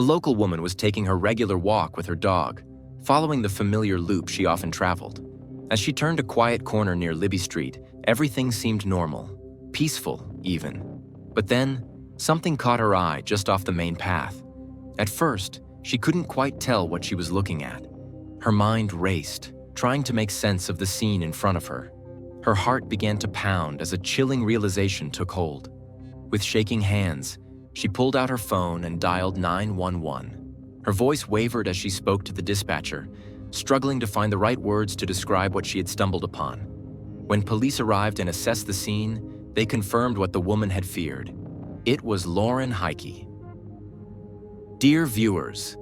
A local woman was taking her regular walk with her dog, following the familiar loop she often traveled. As she turned a quiet corner near Libby Street, everything seemed normal, peaceful even. But then, something caught her eye just off the main path. At first, she couldn't quite tell what she was looking at. Her mind raced, trying to make sense of the scene in front of her. Her heart began to pound as a chilling realization took hold. With shaking hands, she pulled out her phone and dialed 911. Her voice wavered as she spoke to the dispatcher, struggling to find the right words to describe what she had stumbled upon. When police arrived and assessed the scene, they confirmed what the woman had feared. It was Lauren Heike. Dear viewers,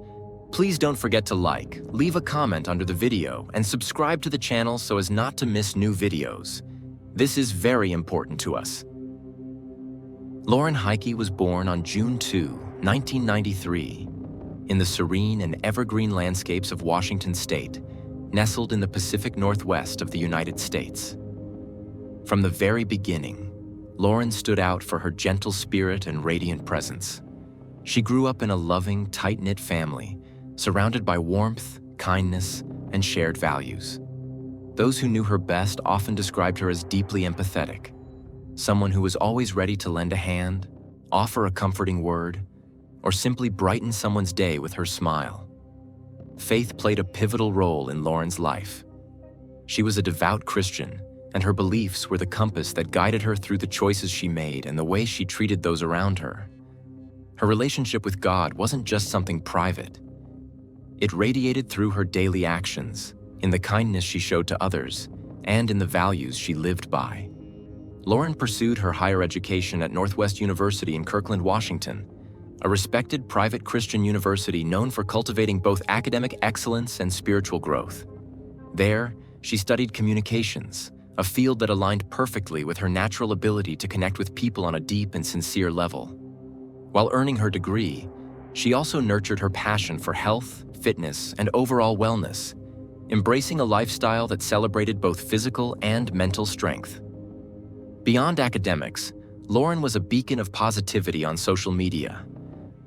please don't forget to like, leave a comment under the video, and subscribe to the channel so as not to miss new videos. This is very important to us. Lauren Heike was born on June 2, 1993, in the serene and evergreen landscapes of Washington State, nestled in the Pacific Northwest of the United States. From the very beginning, Lauren stood out for her gentle spirit and radiant presence. She grew up in a loving, tight-knit family, surrounded by warmth, kindness, and shared values. Those who knew her best often described her as deeply empathetic, someone who was always ready to lend a hand, offer a comforting word, or simply brighten someone's day with her smile. Faith played a pivotal role in Lauren's life. She was a devout Christian, and her beliefs were the compass that guided her through the choices she made and the way she treated those around her. Her relationship with God wasn't just something private. It radiated through her daily actions, in the kindness she showed to others, and in the values she lived by. Lauren pursued her higher education at Northwest University in Kirkland, Washington, a respected private Christian university known for cultivating both academic excellence and spiritual growth. There, she studied communications, a field that aligned perfectly with her natural ability to connect with people on a deep and sincere level. While earning her degree, she also nurtured her passion for health, fitness, and overall wellness, embracing a lifestyle that celebrated both physical and mental strength. Beyond academics, Lauren was a beacon of positivity on social media.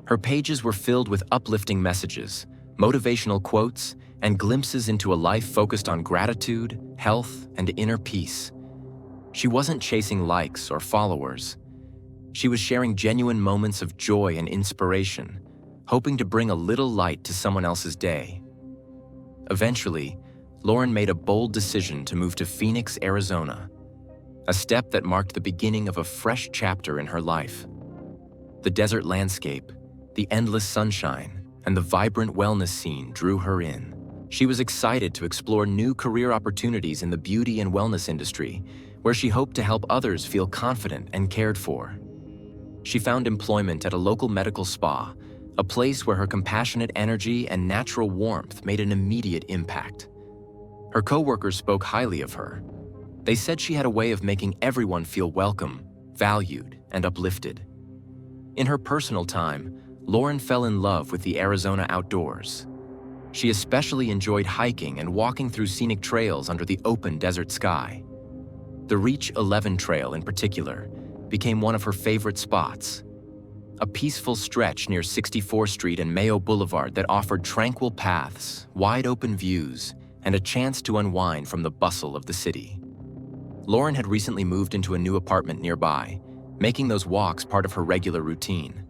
Her pages were filled with uplifting messages, motivational quotes, and glimpses into a life focused on gratitude, health, and inner peace. She wasn't chasing likes or followers. She was sharing genuine moments of joy and inspiration, hoping to bring a little light to someone else's day. Eventually, Lauren made a bold decision to move to Phoenix, Arizona, a step that marked the beginning of a fresh chapter in her life. The desert landscape, the endless sunshine, and the vibrant wellness scene drew her in. She was excited to explore new career opportunities in the beauty and wellness industry, where she hoped to help others feel confident and cared for. She found employment at a local medical spa, a place where her compassionate energy and natural warmth made an immediate impact. Her coworkers spoke highly of her. They said she had a way of making everyone feel welcome, valued, and uplifted. In her personal time, Lauren fell in love with the Arizona outdoors. She especially enjoyed hiking and walking through scenic trails under the open desert sky. The Reach 11 Trail in particular became one of her favorite spots, a peaceful stretch near 64th Street and Mayo Boulevard that offered tranquil paths, wide open views, and a chance to unwind from the bustle of the city. Lauren had recently moved into a new apartment nearby, making those walks part of her regular routine.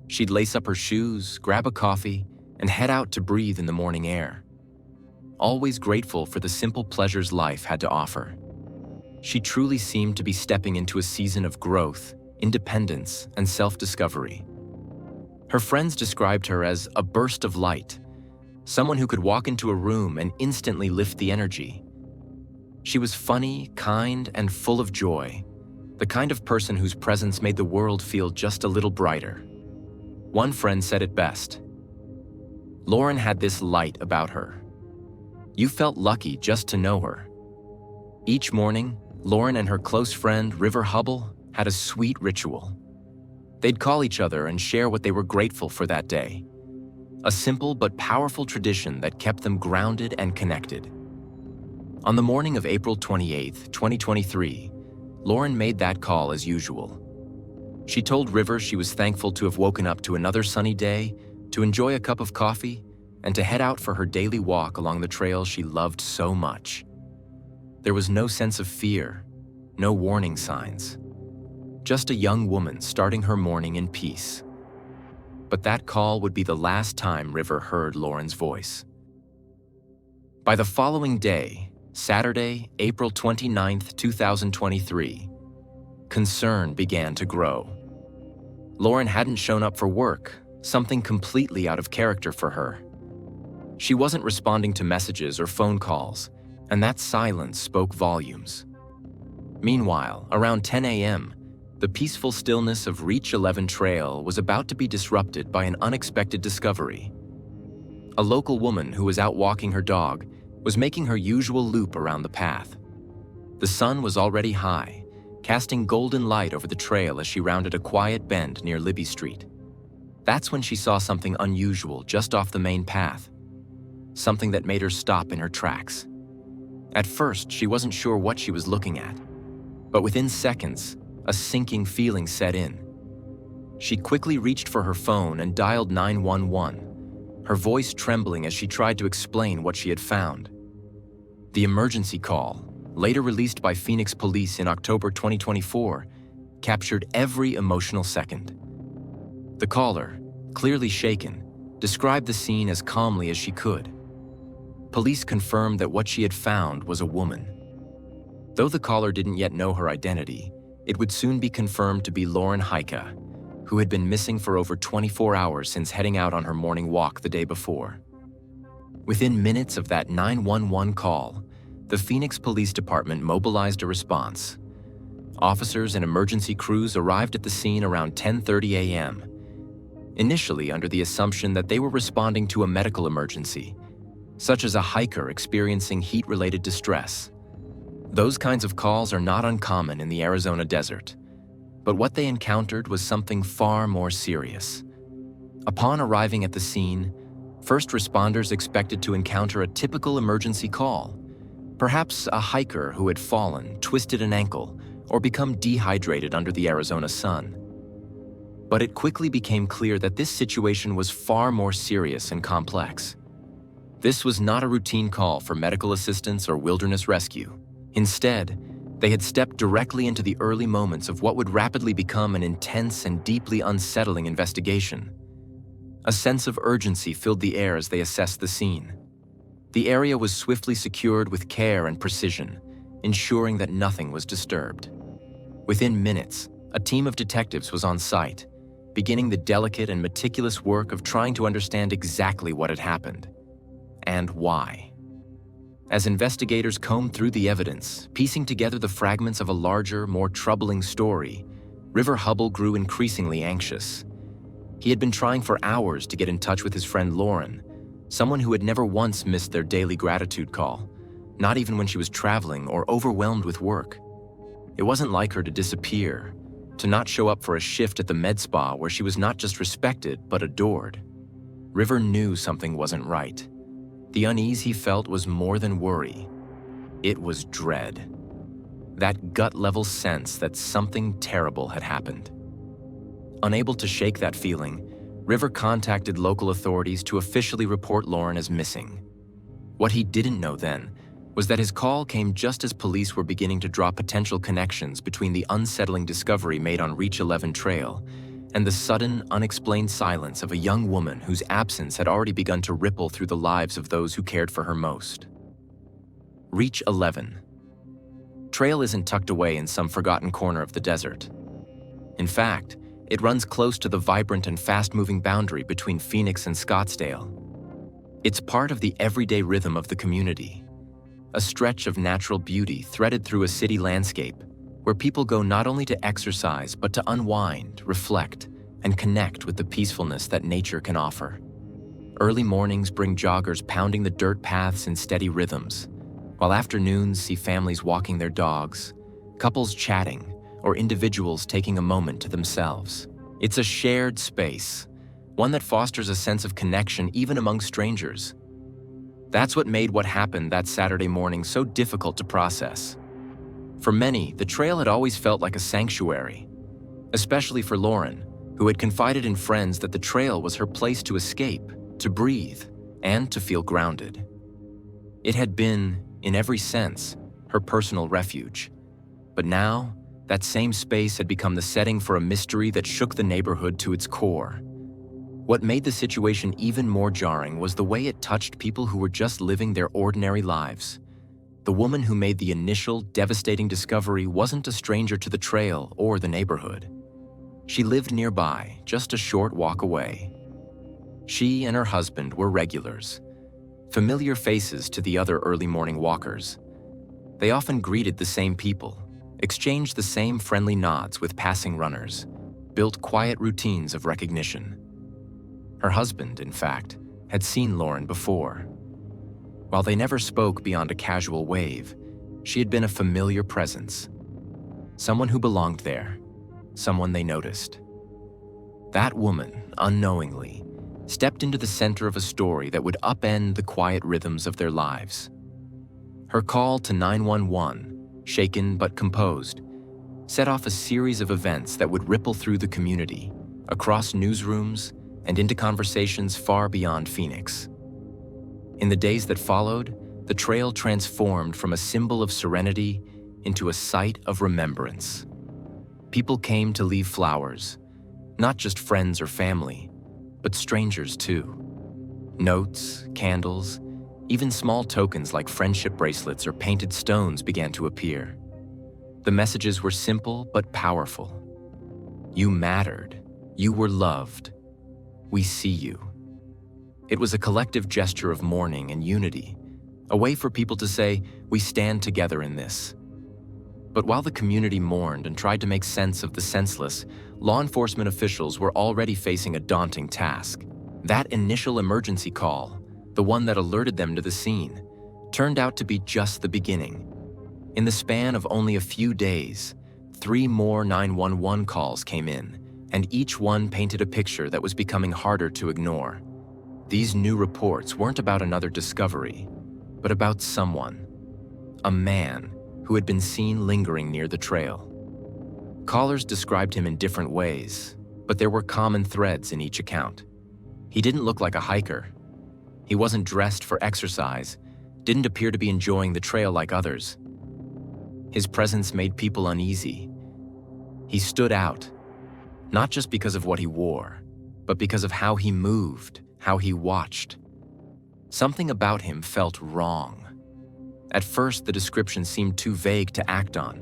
She'd lace up her shoes, grab a coffee, and head out to breathe in the morning air. Always grateful for the simple pleasures life had to offer. She truly seemed to be stepping into a season of growth, independence, and self-discovery. Her friends described her as a burst of light, someone who could walk into a room and instantly lift the energy. She was funny, kind, and full of joy, the kind of person whose presence made the world feel just a little brighter. One friend said it best: Lauren had this light about her. You felt lucky just to know her. Each morning, Lauren and her close friend, River Hubble, had a sweet ritual. They'd call each other and share what they were grateful for that day. A simple but powerful tradition that kept them grounded and connected. On the morning of April 28, 2023, Lauren made that call as usual. She told River she was thankful to have woken up to another sunny day, to enjoy a cup of coffee, and to head out for her daily walk along the trail she loved so much. There was no sense of fear, no warning signs. Just a young woman starting her morning in peace. But that call would be the last time River heard Lauren's voice. By the following day, Saturday, April 29, 2023, concern began to grow. Lauren hadn't shown up for work, something completely out of character for her. She wasn't responding to messages or phone calls, and that silence spoke volumes. Meanwhile, around 10 a.m., the peaceful stillness of Reach 11 Trail was about to be disrupted by an unexpected discovery. A local woman who was out walking her dog was making her usual loop around the path. The sun was already high, casting golden light over the trail as she rounded a quiet bend near Libby Street. That's when she saw something unusual just off the main path, something that made her stop in her tracks. At first, she wasn't sure what she was looking at, but within seconds, a sinking feeling set in. She quickly reached for her phone and dialed 911, her voice trembling as she tried to explain what she had found. The emergency call, later released by Phoenix police in October 2024, captured every emotional second. The caller, clearly shaken, described the scene as calmly as she could. Police confirmed that what she had found was a woman. Though the caller didn't yet know her identity, it would soon be confirmed to be Lauren Heike, who had been missing for over 24 hours since heading out on her morning walk the day before. Within minutes of that 911 call, the Phoenix Police Department mobilized a response. Officers and emergency crews arrived at the scene around 10:30 a.m., initially under the assumption that they were responding to a medical emergency, such as a hiker experiencing heat-related distress. Those kinds of calls are not uncommon in the Arizona desert, but what they encountered was something far more serious. Upon arriving at the scene, first responders expected to encounter a typical emergency call, perhaps a hiker who had fallen, twisted an ankle, or become dehydrated under the Arizona sun. But it quickly became clear that this situation was far more serious and complex. This was not a routine call for medical assistance or wilderness rescue. Instead, they had stepped directly into the early moments of what would rapidly become an intense and deeply unsettling investigation. A sense of urgency filled the air as they assessed the scene. The area was swiftly secured with care and precision, ensuring that nothing was disturbed. Within minutes, a team of detectives was on site, beginning the delicate and meticulous work of trying to understand exactly what had happened and why. As investigators combed through the evidence, piecing together the fragments of a larger, more troubling story, River Hubble grew increasingly anxious. He had been trying for hours to get in touch with his friend Lauren, someone who had never once missed their daily gratitude call, not even when she was traveling or overwhelmed with work. It wasn't like her to disappear, to not show up for a shift at the med spa where she was not just respected but adored. River knew something wasn't right. The unease he felt was more than worry. It was dread. That gut-level sense that something terrible had happened. Unable to shake that feeling, River contacted local authorities to officially report Lauren as missing. What he didn't know then was that his call came just as police were beginning to draw potential connections between the unsettling discovery made on Reach 11 Trail and the sudden, unexplained silence of a young woman whose absence had already begun to ripple through the lives of those who cared for her most. Reach 11. Trail isn't tucked away in some forgotten corner of the desert. In fact, it runs close to the vibrant and fast-moving boundary between Phoenix and Scottsdale. It's part of the everyday rhythm of the community, a stretch of natural beauty threaded through a city landscape where people go not only to exercise but to unwind, reflect, and connect with the peacefulness that nature can offer. Early mornings bring joggers pounding the dirt paths in steady rhythms, while afternoons see families walking their dogs, couples chatting, or individuals taking a moment to themselves. It's a shared space, one that fosters a sense of connection even among strangers. That's what made what happened that Saturday morning so difficult to process. For many, the trail had always felt like a sanctuary, especially for Lauren, who had confided in friends that the trail was her place to escape, to breathe, and to feel grounded. It had been, in every sense, her personal refuge. But now, that same space had become the setting for a mystery that shook the neighborhood to its core. What made the situation even more jarring was the way it touched people who were just living their ordinary lives. The woman who made the initial, devastating discovery wasn't a stranger to the trail or the neighborhood. She lived nearby, just a short walk away. She and her husband were regulars, familiar faces to the other early morning walkers. They often greeted the same people, exchanged the same friendly nods with passing runners, built quiet routines of recognition. Her husband, in fact, had seen Lauren before. While they never spoke beyond a casual wave, she had been a familiar presence. Someone who belonged there, someone they noticed. That woman, unknowingly, stepped into the center of a story that would upend the quiet rhythms of their lives. Her call to 911, shaken but composed, set off a series of events that would ripple through the community, across newsrooms, and into conversations far beyond Phoenix. In the days that followed, the trail transformed from a symbol of serenity into a site of remembrance. People came to leave flowers, not just friends or family, but strangers too. Notes, candles, even small tokens like friendship bracelets or painted stones began to appear. The messages were simple but powerful. You mattered. You were loved. We see you. It was a collective gesture of mourning and unity, a way for people to say, we stand together in this. But while the community mourned and tried to make sense of the senseless, law enforcement officials were already facing a daunting task. That initial emergency call, the one that alerted them to the scene, turned out to be just the beginning. In the span of only a few days, 3 more 911 calls came in, and each one painted a picture that was becoming harder to ignore. These new reports weren't about another discovery, but about someone, a man who had been seen lingering near the trail. Callers described him in different ways, but there were common threads in each account. He didn't look like a hiker. He wasn't dressed for exercise, didn't appear to be enjoying the trail like others. His presence made people uneasy. He stood out, not just because of what he wore, but because of how he moved, how he watched. Something about him felt wrong. At first, the description seemed too vague to act on.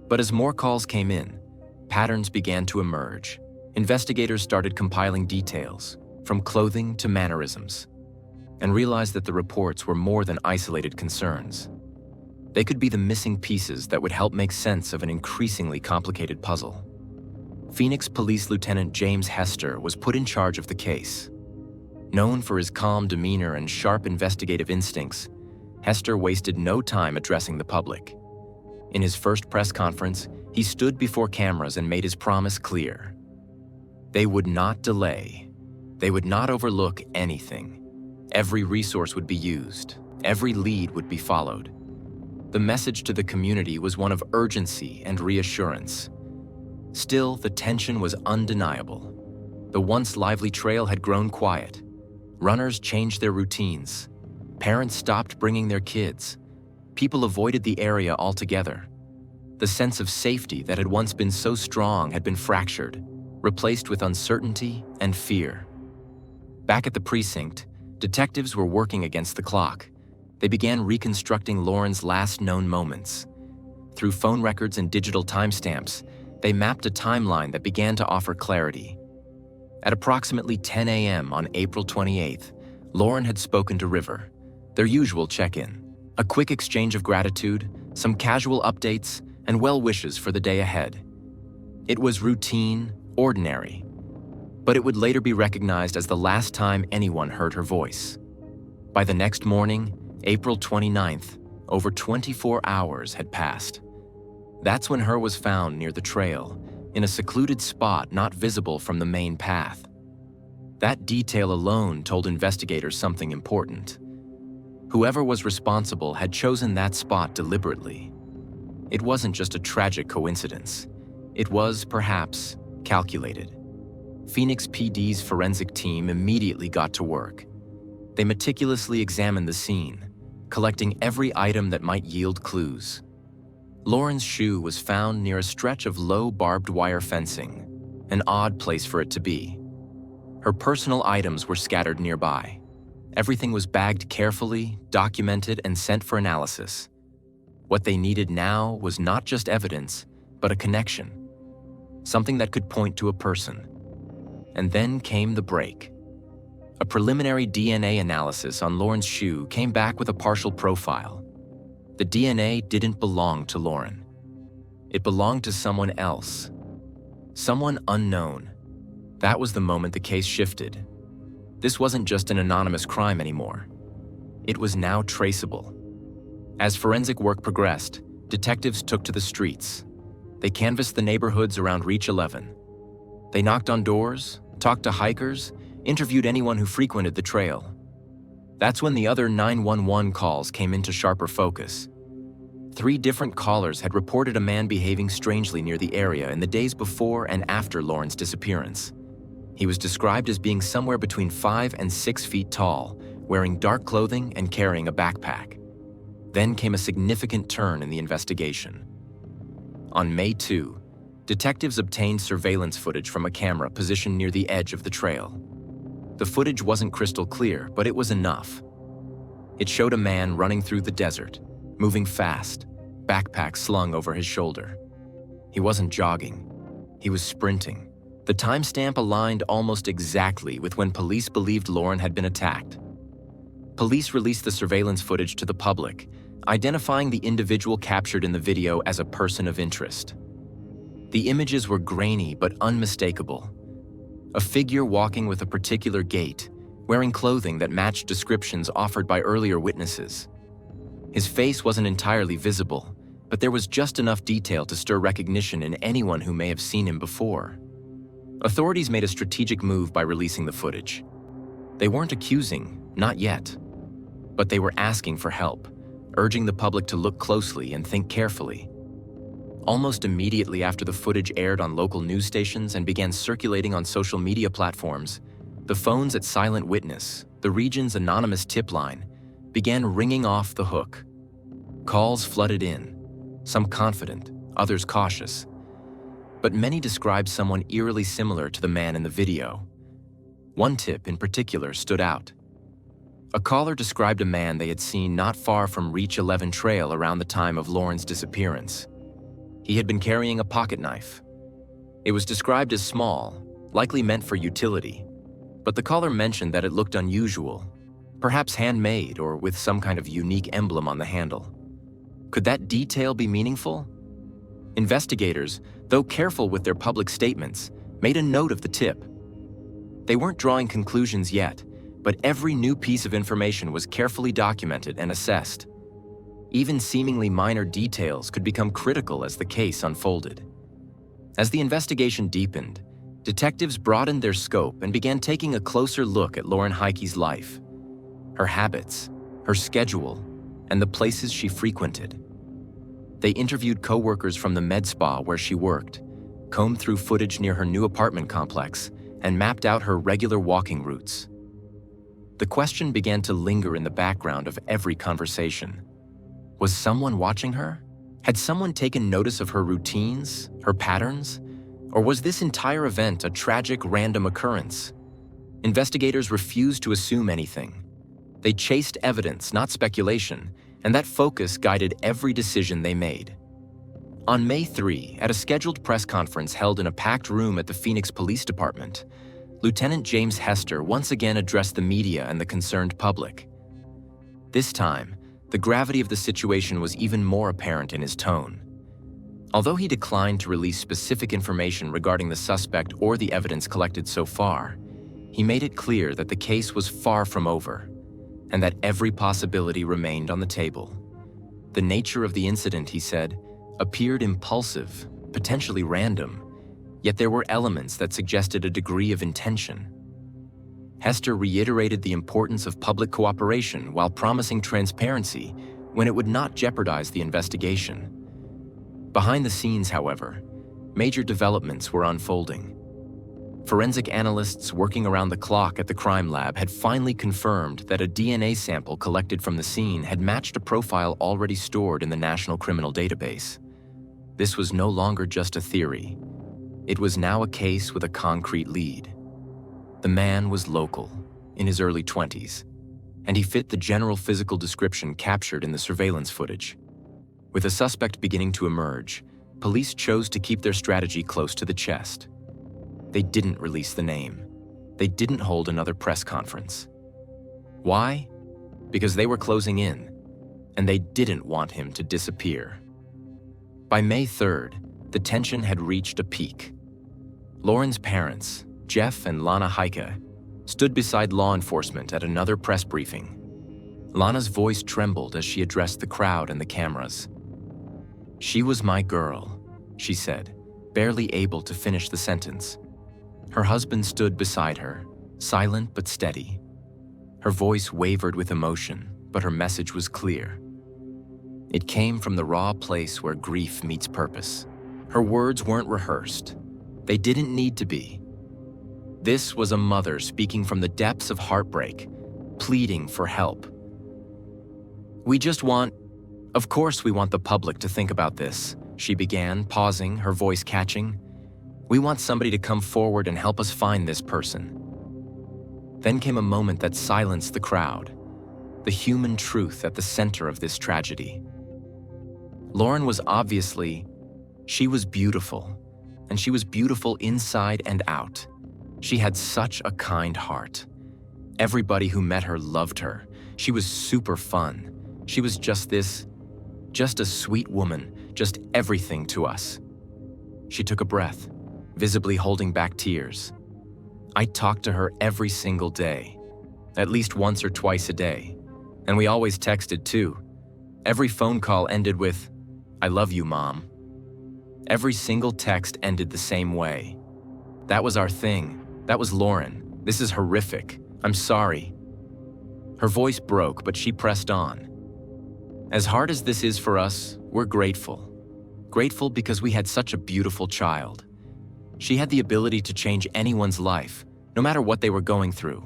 But as more calls came in, patterns began to emerge. Investigators started compiling details, from clothing to mannerisms, and realized that the reports were more than isolated concerns. They could be the missing pieces that would help make sense of an increasingly complicated puzzle. Phoenix Police Lieutenant James Hester was put in charge of the case. Known for his calm demeanor and sharp investigative instincts, Hester wasted no time addressing the public. In his first press conference, he stood before cameras and made his promise clear. They would not delay. They would not overlook anything. Every resource would be used. Every lead would be followed. The message to the community was one of urgency and reassurance. Still, the tension was undeniable. The once lively trail had grown quiet. Runners changed their routines. Parents stopped bringing their kids. People avoided the area altogether. The sense of safety that had once been so strong had been fractured, replaced with uncertainty and fear. Back at the precinct, detectives were working against the clock. They began reconstructing Lauren's last known moments. Through phone records and digital timestamps, they mapped a timeline that began to offer clarity. At approximately 10 a.m. on April 28th, Lauren had spoken to River, their usual check-in. A quick exchange of gratitude, some casual updates, and well wishes for the day ahead. It was routine, ordinary, but it would later be recognized as the last time anyone heard her voice. By the next morning, April 29th, over 24 hours had passed. That's when her was found near the trail, in a secluded spot not visible from the main path. That detail alone told investigators something important. Whoever was responsible had chosen that spot deliberately. It wasn't just a tragic coincidence. It was, perhaps, calculated. Phoenix PD's forensic team immediately got to work. They meticulously examined the scene, collecting every item that might yield clues. Lauren's shoe was found near a stretch of low barbed wire fencing, an odd place for it to be. Her personal items were scattered nearby. Everything was bagged carefully, documented, and sent for analysis. What they needed now was not just evidence, but a connection, something that could point to a person. And then came the break. A preliminary DNA analysis on Lauren's shoe came back with a partial profile. The DNA didn't belong to Lauren. It belonged to someone else. Someone unknown. That was the moment the case shifted. This wasn't just an anonymous crime anymore. It was now traceable. As forensic work progressed, detectives took to the streets. They canvassed the neighborhoods around Reach 11. They knocked on doors, talked to hikers, interviewed anyone who frequented the trail. That's when the other 911 calls came into sharper focus. 3 different callers had reported a man behaving strangely near the area in the days before and after Lauren's disappearance. He was described as being somewhere between 5 and 6 feet tall, wearing dark clothing and carrying a backpack. Then came a significant turn in the investigation. On May 2, detectives obtained surveillance footage from a camera positioned near the edge of the trail. The footage wasn't crystal clear, but it was enough. It showed a man running through the desert, moving fast, backpack slung over his shoulder. He wasn't jogging. He was sprinting. The timestamp aligned almost exactly with when police believed Lauren had been attacked. Police released the surveillance footage to the public, identifying the individual captured in the video as a person of interest. The images were grainy but unmistakable. A figure walking with a particular gait, wearing clothing that matched descriptions offered by earlier witnesses. His face wasn't entirely visible, but there was just enough detail to stir recognition in anyone who may have seen him before. Authorities made a strategic move by releasing the footage. They weren't accusing, not yet, but they were asking for help, urging the public to look closely and think carefully. Almost immediately after the footage aired on local news stations and began circulating on social media platforms, the phones at Silent Witness, the region's anonymous tip line, began ringing off the hook. Calls flooded in, some confident, others cautious. But many described someone eerily similar to the man in the video. One tip in particular stood out. A caller described a man they had seen not far from Reach 11 Trail around the time of Lauren's disappearance. He had been carrying a pocket knife. It was described as small, likely meant for utility, but the caller mentioned that it looked unusual, perhaps handmade or with some kind of unique emblem on the handle. Could that detail be meaningful? Investigators, though careful with their public statements, made a note of the tip. They weren't drawing conclusions yet, but every new piece of information was carefully documented and assessed. Even seemingly minor details could become critical as the case unfolded. As the investigation deepened, detectives broadened their scope and began taking a closer look at Lauren Hiky's life, her habits, her schedule, and the places she frequented. They interviewed coworkers from the med spa where she worked, combed through footage near her new apartment complex, and mapped out her regular walking routes. The question began to linger in the background of every conversation. Was someone watching her? Had someone taken notice of her routines, her patterns? Or was this entire event a tragic random occurrence? Investigators refused to assume anything. They chased evidence, not speculation, and that focus guided every decision they made. On May 3, at a scheduled press conference held in a packed room at the Phoenix Police Department, Lieutenant James Hester once again addressed the media and the concerned public. This time, the gravity of the situation was even more apparent in his tone. Although he declined to release specific information regarding the suspect or the evidence collected so far, he made it clear that the case was far from over, and that every possibility remained on the table. The nature of the incident, he said, appeared impulsive, potentially random, yet there were elements that suggested a degree of intention. Hester reiterated the importance of public cooperation while promising transparency when it would not jeopardize the investigation. Behind the scenes, however, major developments were unfolding. Forensic analysts working around the clock at the crime lab had finally confirmed that a DNA sample collected from the scene had matched a profile already stored in the National Criminal Database. This was no longer just a theory. It was now a case with a concrete lead. The man was local, in his early 20s, and he fit the general physical description captured in the surveillance footage. With a suspect beginning to emerge, police chose to keep their strategy close to the chest. They didn't release the name. They didn't hold another press conference. Why? Because they were closing in, and they didn't want him to disappear. By May 3rd, the tension had reached a peak. Lauren's parents, Jeff and Lana Heike, stood beside law enforcement at another press briefing. Lana's voice trembled as she addressed the crowd and the cameras. "She was my girl," she said, barely able to finish the sentence. Her husband stood beside her, silent but steady. Her voice wavered with emotion, but her message was clear. It came from the raw place where grief meets purpose. Her words weren't rehearsed. They didn't need to be. This was a mother speaking from the depths of heartbreak, pleading for help. Of course we want the public to think about this," she began, pausing, her voice catching. "We want somebody to come forward and help us find this person." Then came a moment that silenced the crowd, the human truth at the center of this tragedy. Lauren was she was beautiful, and she was beautiful inside and out. She had such a kind heart. Everybody who met her loved her. She was super fun. She was just a sweet woman, just everything to us. She took a breath, visibly holding back tears. I talked to her every single day, at least once or twice a day, and we always texted too. Every phone call ended with, "I love you, Mom." Every single text ended the same way. "That was our thing. That was Lauren. This is horrific. I'm sorry." Her voice broke, but she pressed on. "As hard as this is for us, we're grateful. Grateful because we had such a beautiful child. She had the ability to change anyone's life, no matter what they were going through.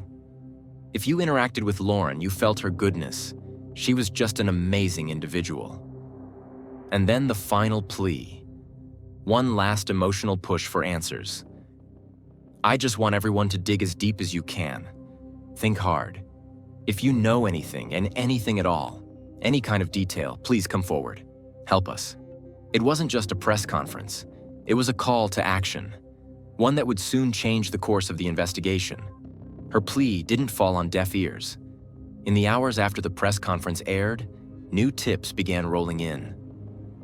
If you interacted with Lauren, you felt her goodness. She was just an amazing individual." And then the final plea. One last emotional push for answers. "I just want everyone to dig as deep as you can. Think hard. If you know anything, and anything at all, any kind of detail, please come forward. Help us." It wasn't just a press conference. It was a call to action, one that would soon change the course of the investigation. Her plea didn't fall on deaf ears. In the hours after the press conference aired, new tips began rolling in.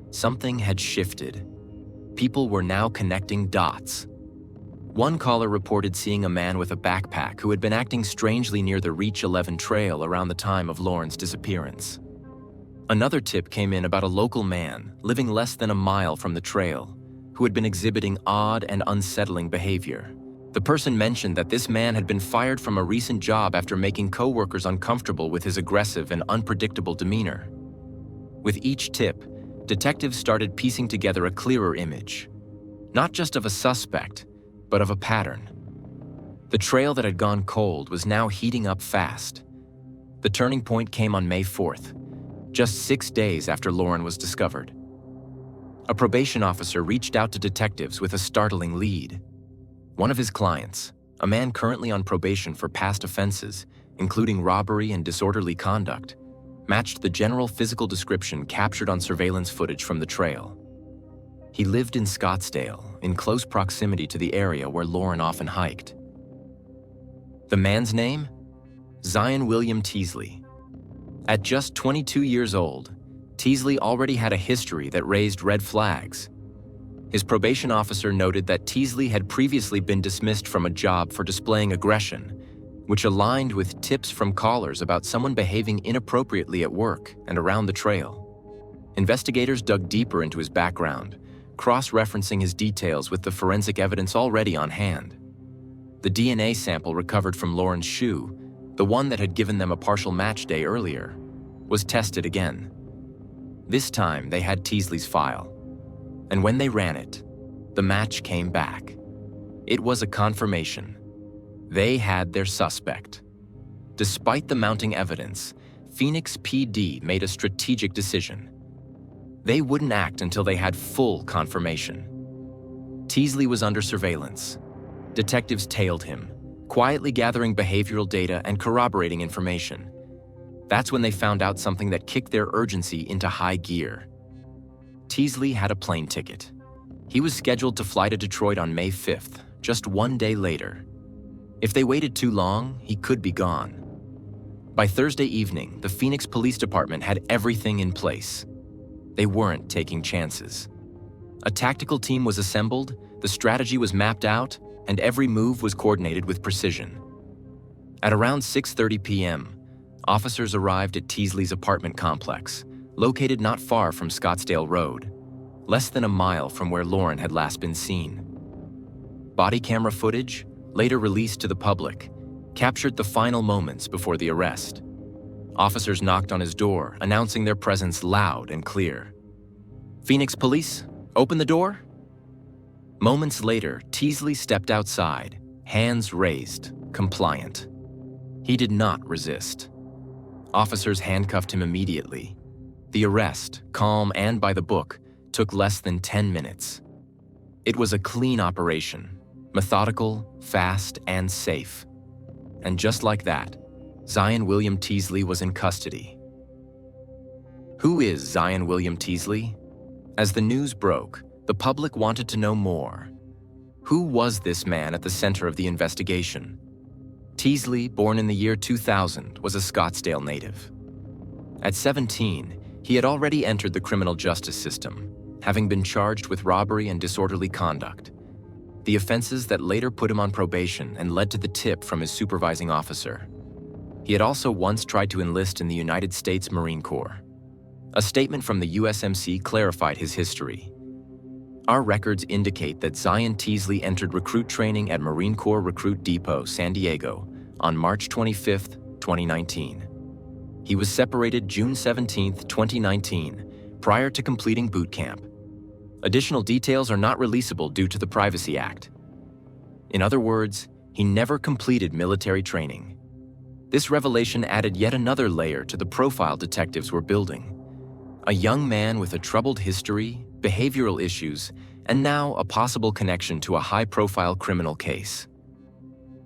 Something had shifted. People were now connecting dots. One caller reported seeing a man with a backpack who had been acting strangely near the Reach 11 trail around the time of Lauren's disappearance. Another tip came in about a local man living less than a mile from the trail who had been exhibiting odd and unsettling behavior. The person mentioned that this man had been fired from a recent job after making coworkers uncomfortable with his aggressive and unpredictable demeanor. With each tip, detectives started piecing together a clearer image, not just of a suspect, but of a pattern. The trail that had gone cold was now heating up fast. The turning point came on May 4th, just 6 days after Lauren was discovered. A probation officer reached out to detectives with a startling lead. One of his clients, a man currently on probation for past offenses, including robbery and disorderly conduct, matched the general physical description captured on surveillance footage from the trail. He lived in Scottsdale, in close proximity to the area where Lauren often hiked. The man's name? Zion William Teasley. At just 22 years old, Teasley already had a history that raised red flags. His probation officer noted that Teasley had previously been dismissed from a job for displaying aggression, which aligned with tips from callers about someone behaving inappropriately at work and around the trail. Investigators dug deeper into his background, cross-referencing his details with the forensic evidence already on hand. The DNA sample recovered from Lauren's shoe, the one that had given them a partial match day earlier, was tested again. This time, they had Teasley's file. And when they ran it, the match came back. It was a confirmation. They had their suspect. Despite the mounting evidence, Phoenix PD made a strategic decision. They wouldn't act until they had full confirmation. Teasley was under surveillance. Detectives tailed him, quietly gathering behavioral data and corroborating information. That's when they found out something that kicked their urgency into high gear. Teasley had a plane ticket. He was scheduled to fly to Detroit on May 5th, just one day later. If they waited too long, he could be gone. By Thursday evening, the Phoenix Police Department had everything in place. They weren't taking chances. A tactical team was assembled, the strategy was mapped out, and every move was coordinated with precision. At around 6:30 p.m., officers arrived at Teasley's apartment complex, located not far from Scottsdale Road, less than a mile from where Lauren had last been seen. Body camera footage, later released to the public, captured the final moments before the arrest. Officers knocked on his door, announcing their presence loud and clear. "Phoenix Police, open the door?" Moments later, Teasley stepped outside, hands raised, compliant. He did not resist. Officers handcuffed him immediately. The arrest, calm and by the book, took less than 10 minutes. It was a clean operation, methodical, fast, and safe. And just like that, Zion William Teasley was in custody. Who is Zion William Teasley? As the news broke, the public wanted to know more. Who was this man at the center of the investigation? Teasley, born in the year 2000, was a Scottsdale native. At 17, he had already entered the criminal justice system, having been charged with robbery and disorderly conduct, the offenses that later put him on probation and led to the tip from his supervising officer. He had also once tried to enlist in the United States Marine Corps. A statement from the USMC clarified his history. Our records indicate that Zion Teasley entered recruit training at Marine Corps Recruit Depot, San Diego, on March 25, 2019. He was separated June 17, 2019, prior to completing boot camp. Additional details are not releasable due to the Privacy Act. In other words, he never completed military training. This revelation added yet another layer to the profile detectives were building. A young man with a troubled history, behavioral issues, and now a possible connection to a high-profile criminal case.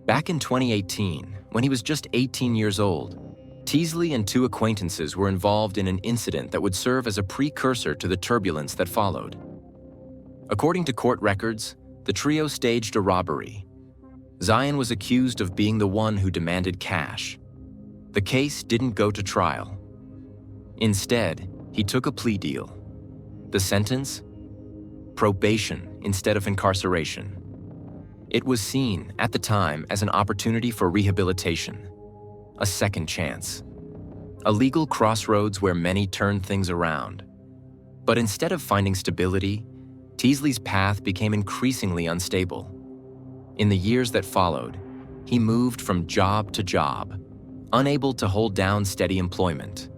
Back in 2018, when he was just 18 years old, Teasley and two acquaintances were involved in an incident that would serve as a precursor to the turbulence that followed. According to court records, the trio staged a robbery. Zion was accused of being the one who demanded cash. The case didn't go to trial. Instead, he took a plea deal. The sentence? Probation instead of incarceration. It was seen, at the time, as an opportunity for rehabilitation, a second chance, a legal crossroads where many turned things around. But instead of finding stability, Teasley's path became increasingly unstable. In the years that followed, he moved from job to job, unable to hold down steady employment.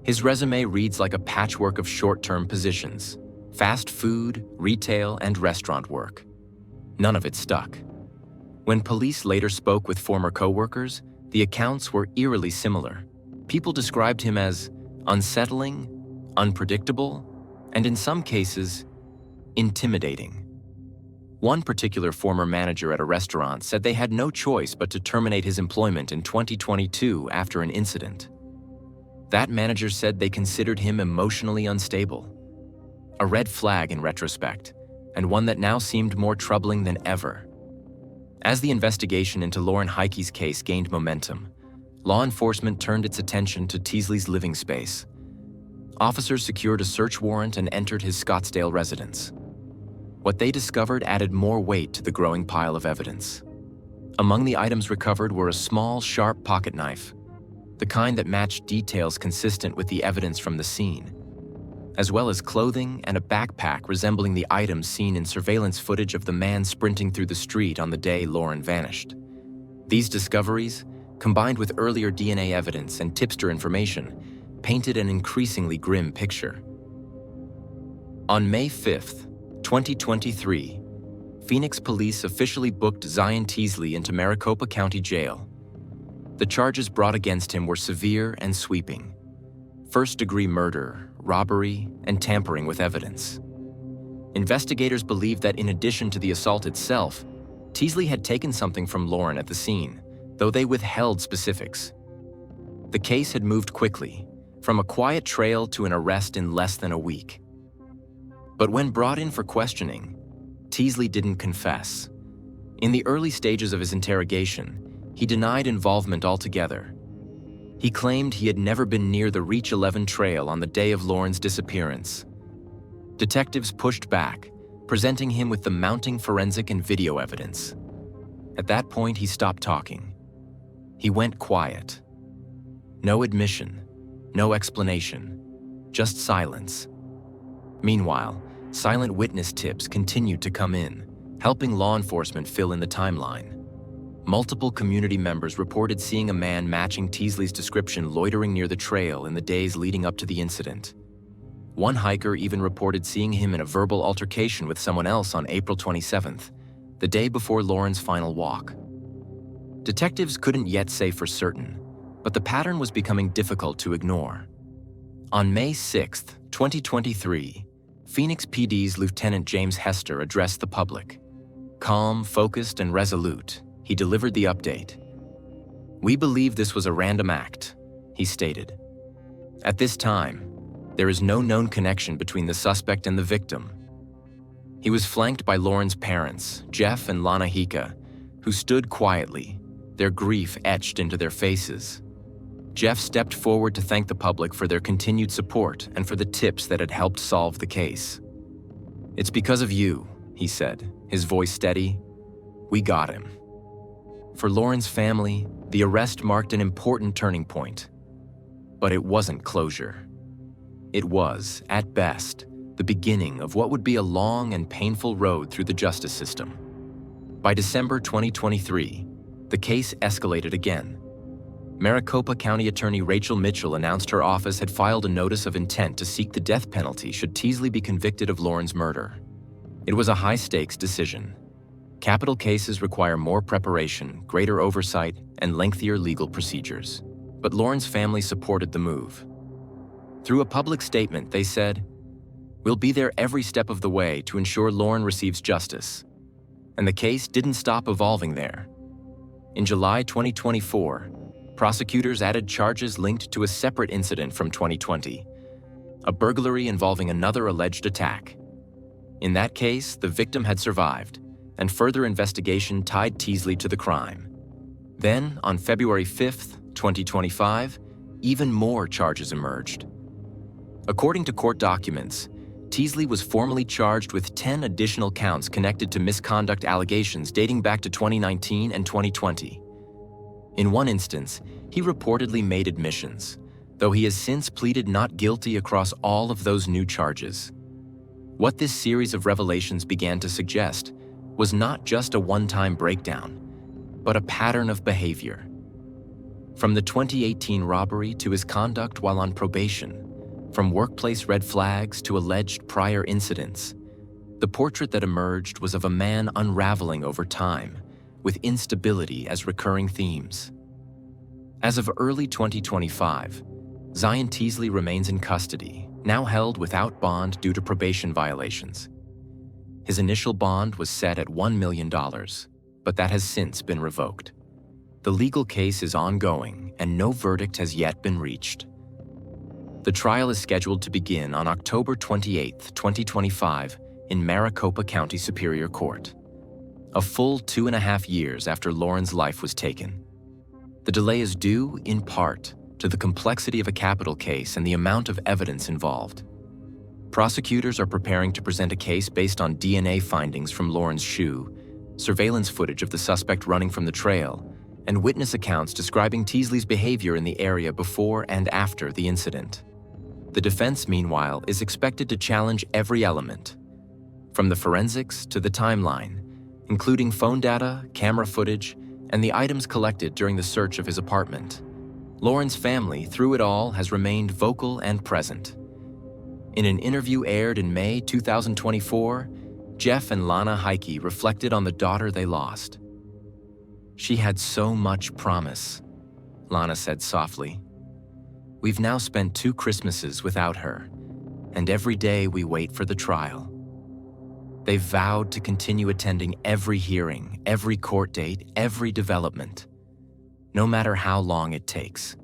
His resume reads like a patchwork of short-term positions: fast food, retail, and restaurant work. None of it stuck. When police later spoke with former co-workers, the accounts were eerily similar. People described him as unsettling, unpredictable, and in some cases, intimidating. One particular former manager at a restaurant said they had no choice but to terminate his employment in 2022 after an incident. That manager said they considered him emotionally unstable. A red flag in retrospect, and one that now seemed more troubling than ever. As the investigation into Lauren Hiky's case gained momentum, law enforcement turned its attention to Teasley's living space. Officers secured a search warrant and entered his Scottsdale residence. What they discovered added more weight to the growing pile of evidence. Among the items recovered were a small, sharp pocket knife, the kind that matched details consistent with the evidence from the scene, as well as clothing and a backpack resembling the items seen in surveillance footage of the man sprinting through the street on the day Lauren vanished. These discoveries, combined with earlier DNA evidence and tipster information, painted an increasingly grim picture. On May 5th, 2023, Phoenix police officially booked Zion Teasley into Maricopa County Jail. The charges brought against him were severe and sweeping: first-degree murder, robbery, and tampering with evidence. Investigators believe that in addition to the assault itself, Teasley had taken something from Lauren at the scene, though they withheld specifics. The case had moved quickly, from a quiet trail to an arrest in less than a week. But when brought in for questioning, Teasley didn't confess. In the early stages of his interrogation, he denied involvement altogether. He claimed he had never been near the Reach 11 trail on the day of Lauren's disappearance. Detectives pushed back, presenting him with the mounting forensic and video evidence. At that point, he stopped talking. He went quiet. No admission, no explanation, just silence. Meanwhile, silent witness tips continued to come in, helping law enforcement fill in the timeline. Multiple community members reported seeing a man matching Teasley's description loitering near the trail in the days leading up to the incident. One hiker even reported seeing him in a verbal altercation with someone else on April 27th, the day before Lauren's final walk. Detectives couldn't yet say for certain, but the pattern was becoming difficult to ignore. On May 6, 2023, Phoenix PD's Lieutenant James Hester addressed the public. Calm, focused, and resolute, he delivered the update. "We believe this was a random act," he stated. "At this time, there is no known connection between the suspect and the victim." He was flanked by Lauren's parents, Jeff and Lana Heike, who stood quietly, their grief etched into their faces. Jeff stepped forward to thank the public for their continued support and for the tips that had helped solve the case. "It's because of you," he said, his voice steady. "We got him." For Lauren's family, the arrest marked an important turning point. But it wasn't closure. It was, at best, the beginning of what would be a long and painful road through the justice system. By December 2023, the case escalated again. Maricopa County Attorney Rachel Mitchell announced her office had filed a notice of intent to seek the death penalty should Teasley be convicted of Lauren's murder. It was a high-stakes decision. Capital cases require more preparation, greater oversight, and lengthier legal procedures. But Lauren's family supported the move. Through a public statement, they said, "We'll be there every step of the way to ensure Lauren receives justice." And the case didn't stop evolving there. In July 2024, prosecutors added charges linked to a separate incident from 2020, a burglary involving another alleged attack. In that case, the victim had survived, and further investigation tied Teasley to the crime. Then, on February 5, 2025, even more charges emerged. According to court documents, Teasley was formally charged with 10 additional counts connected to misconduct allegations dating back to 2019 and 2020. In one instance, he reportedly made admissions, though he has since pleaded not guilty across all of those new charges. What this series of revelations began to suggest was not just a one-time breakdown, but a pattern of behavior. From the 2018 robbery to his conduct while on probation, from workplace red flags to alleged prior incidents, the portrait that emerged was of a man unraveling over time, with instability as recurring themes. As of early 2025, Zion Teasley remains in custody, now held without bond due to probation violations. His initial bond was set at $1 million, but that has since been revoked. The legal case is ongoing, and no verdict has yet been reached. The trial is scheduled to begin on October 28, 2025, in Maricopa County Superior Court, a full 2.5 years after Lauren's life was taken. The delay is due, in part, to the complexity of a capital case and the amount of evidence involved. Prosecutors are preparing to present a case based on DNA findings from Lauren's shoe, surveillance footage of the suspect running from the trail, and witness accounts describing Teasley's behavior in the area before and after the incident. The defense, meanwhile, is expected to challenge every element, from the forensics to the timeline, including phone data, camera footage, and the items collected during the search of his apartment. Lauren's family, through it all, has remained vocal and present. In an interview aired in May 2024, Jeff and Lana Heike reflected on the daughter they lost. "She had so much promise," Lana said softly. "We've now spent 2 Christmases without her, and every day we wait for the trial." They vowed to continue attending every hearing, every court date, every development, no matter how long it takes.